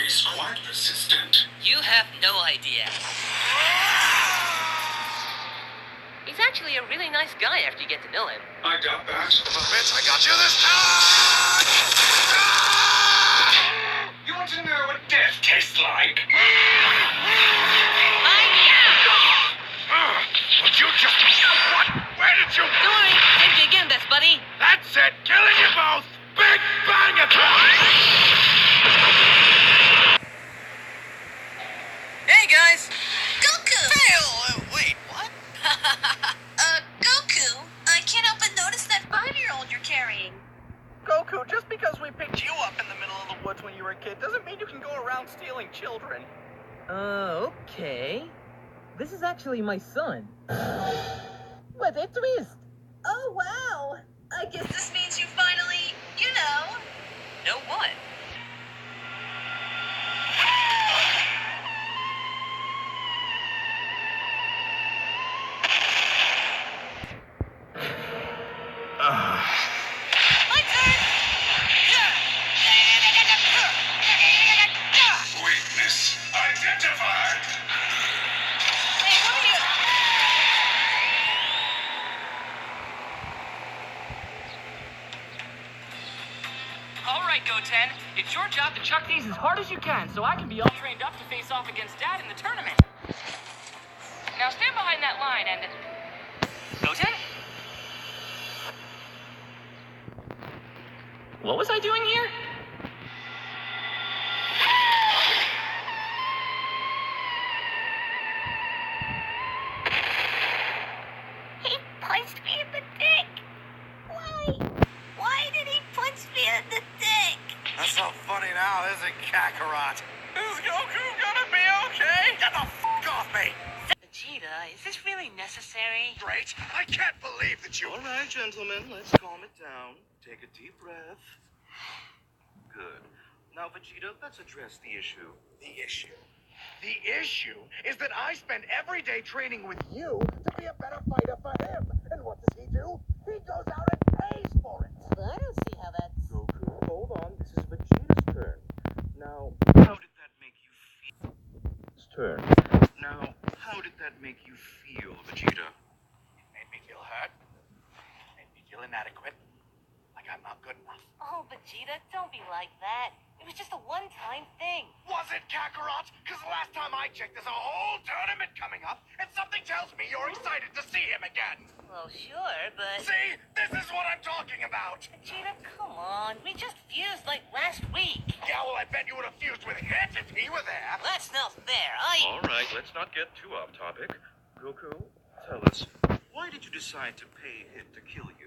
is quite persistent. You have no idea. He's actually a really nice guy after you get to know him. I doubt that. Bitch, I got you this time! You want to know what death tastes like? Would you just... What? Where did you... Don't worry, saved you again, best buddy. That's it! Killing you both! Big bang attack! Hey, guys. Goku! Fail! Wait, what? Goku, I can't help but notice that 5-year-old you're carrying. Goku, just because we picked you up in the middle of the woods when you were a kid doesn't mean you can go around stealing children. Okay. This is actually my son. What a twist! Oh, wow. I guess this means you finally, you know. Know what? My turn! Weakness identified. Hey, what are you... All right, Goten. It's your job to chuck these as hard as you can so I can be all trained up to face off against Dad in the tournament. Now stand behind that line and... Goten? What was I doing here? He punched me in the dick. Why? Why did he punch me in the dick? That's so funny now, isn't it, Kakarot? Is Goku gonna be okay? Get the f*** off me! Vegeta, is this really necessary? Great. I can't believe that you... All right, gentlemen, let's calm it down. Take a deep breath. Good. Now, Vegeta, let's address the issue. The issue? The issue is that I spend every day training with you to be a better fighter for him. And what does he do? He goes out and pays for it. I don't see how that's... Goku, hold on. This is Vegeta's turn. Now, how did that make you feel? His turn. Now, how did that make you feel, Vegeta? It made me feel hurt. It made me feel inadequate. Like I'm not good enough. Oh, Vegeta, don't be like that. It was just a one-time thing. Was it, Kakarot? Because last time I checked, there's a whole tournament coming up, and something tells me you're excited to see him again. Well, sure, but... See? This is what I'm talking about. Vegeta, come on. We just fused like last week. Yeah, well, I bet you would have fused with Hit if he were there. That's not fair. All right, let's not get too off topic. Goku, tell us, why did you decide to pay Hit to kill you?